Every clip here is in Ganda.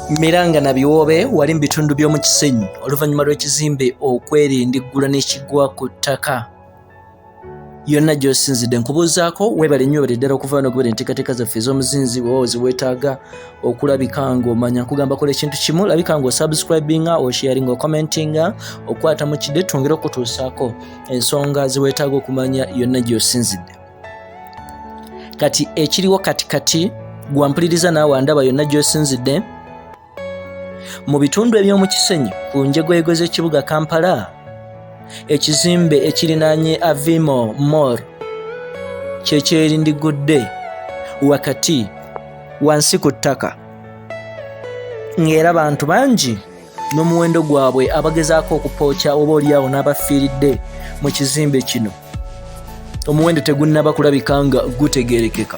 Miranga na biwobe wali mu bitundu by'omu Kisenyi oluvannyuma lw'ekizimbe okwerinda eggula n'ekigwa ku ttaka. Yonna gy'osinzidde nkubuuzaako weebale nnyo bali ddala okuva wano okubera enteekateeka zaffe ez'omuzinzi bw'oba weetaaga okulabika ng'omanya nkugamba kola ekintu kimu labika ng'osubscribinga osharinga okommentinga okwata mu kidde twongere okutuusaako ensonga ziweetaaga okumanya yonna gy'osinzidde. Kati ekiriwo katikati gwampuliriza naawe ndaba yonna gy'osinzidde mu bitundu eby'omu Kisenyi ku njegoyego z'ekibuga Kampala, ekizimbe ekirinaanye Avimo Mall kyekyelindigudde wakati wansi ku ttaka, ng'era bantu bangi n'omuwendo gwabwe abagezaako okupookya oba oliawo n'abafiiridde mu kizimbe kino, omuwendo tegunnaba kulabika nga gutegeerekeka.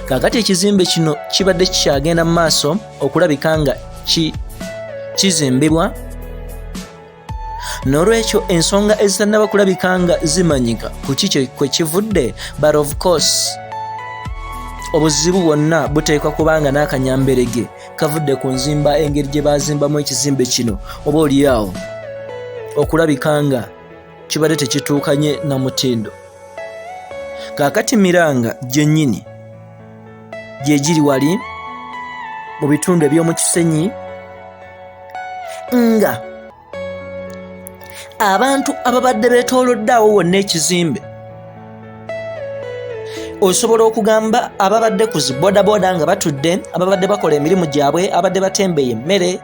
Kaakati ekizimbe kino kibadde kikyagenda mu maaso okulabika nga kizimbibwa, n'olwekyo ensonga ezitannaba kulabika nga zimanyika ku kiki kwe kivudde, but of course obuzibu bwonna buteekwa kubanga n'akanyamberege kavudde ku nzimba engeri gye baazimbamu ekizimbe kino oba oliawo okulabika nga kibadde tekituukanye na mutindo. Kaakati Miranga gyennyini gye giri wali mu bitundu eby'omu Kisenyi, nga abantu ababadde beetoolodde awo wonna ekizimbe, osobola okugamba ababadde ku zibodaboda nga batudde, ababadde bakola emirimu gyabwe, abadde batembeeya emmere,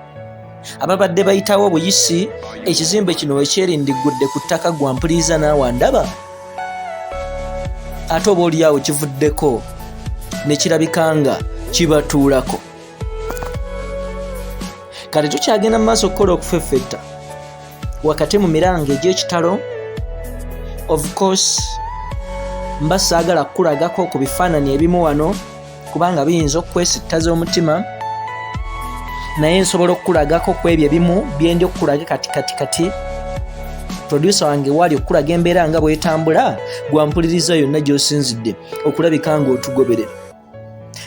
ababadde bayitawo obuyisi, ekizimbe kino wekyerindigudde ku ttaka gwampuliriza naawe ndaba, ate oba oliawo kivuddeko ne kirabika nga kibatuulako. Kale tukyagenda mu maaso okukola okufeffetta wakati mu miranga egy'ekitalo. Of course mba saagala kukulagako ku bifaananyi ebimu wano kubanga biyinza okwesittaza omutima, naye nsobola okukulagako ku ebyo ebimu byendi okukulaga kati producer wange wali okukulaga embeera nga bwetambula, gwampuliriza yonna gy'osinzidde okulabika nga otugoberera.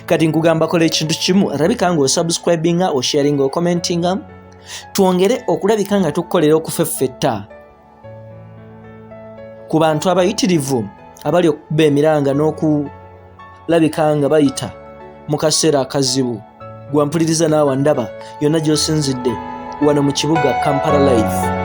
Kati nkugamba kola ekintu kimu, alabika nga osubscribinga osharinga okommentinga, twongere okulabika nga tukukolera okufeffetta ku bantu abayitirivu abali okuba emiranga n'okulabika nga bayita mu kaseera akazibu. Gwampuliriza naawe ndaba yonna gy'osinzidde wano mu kibuga Kampala live.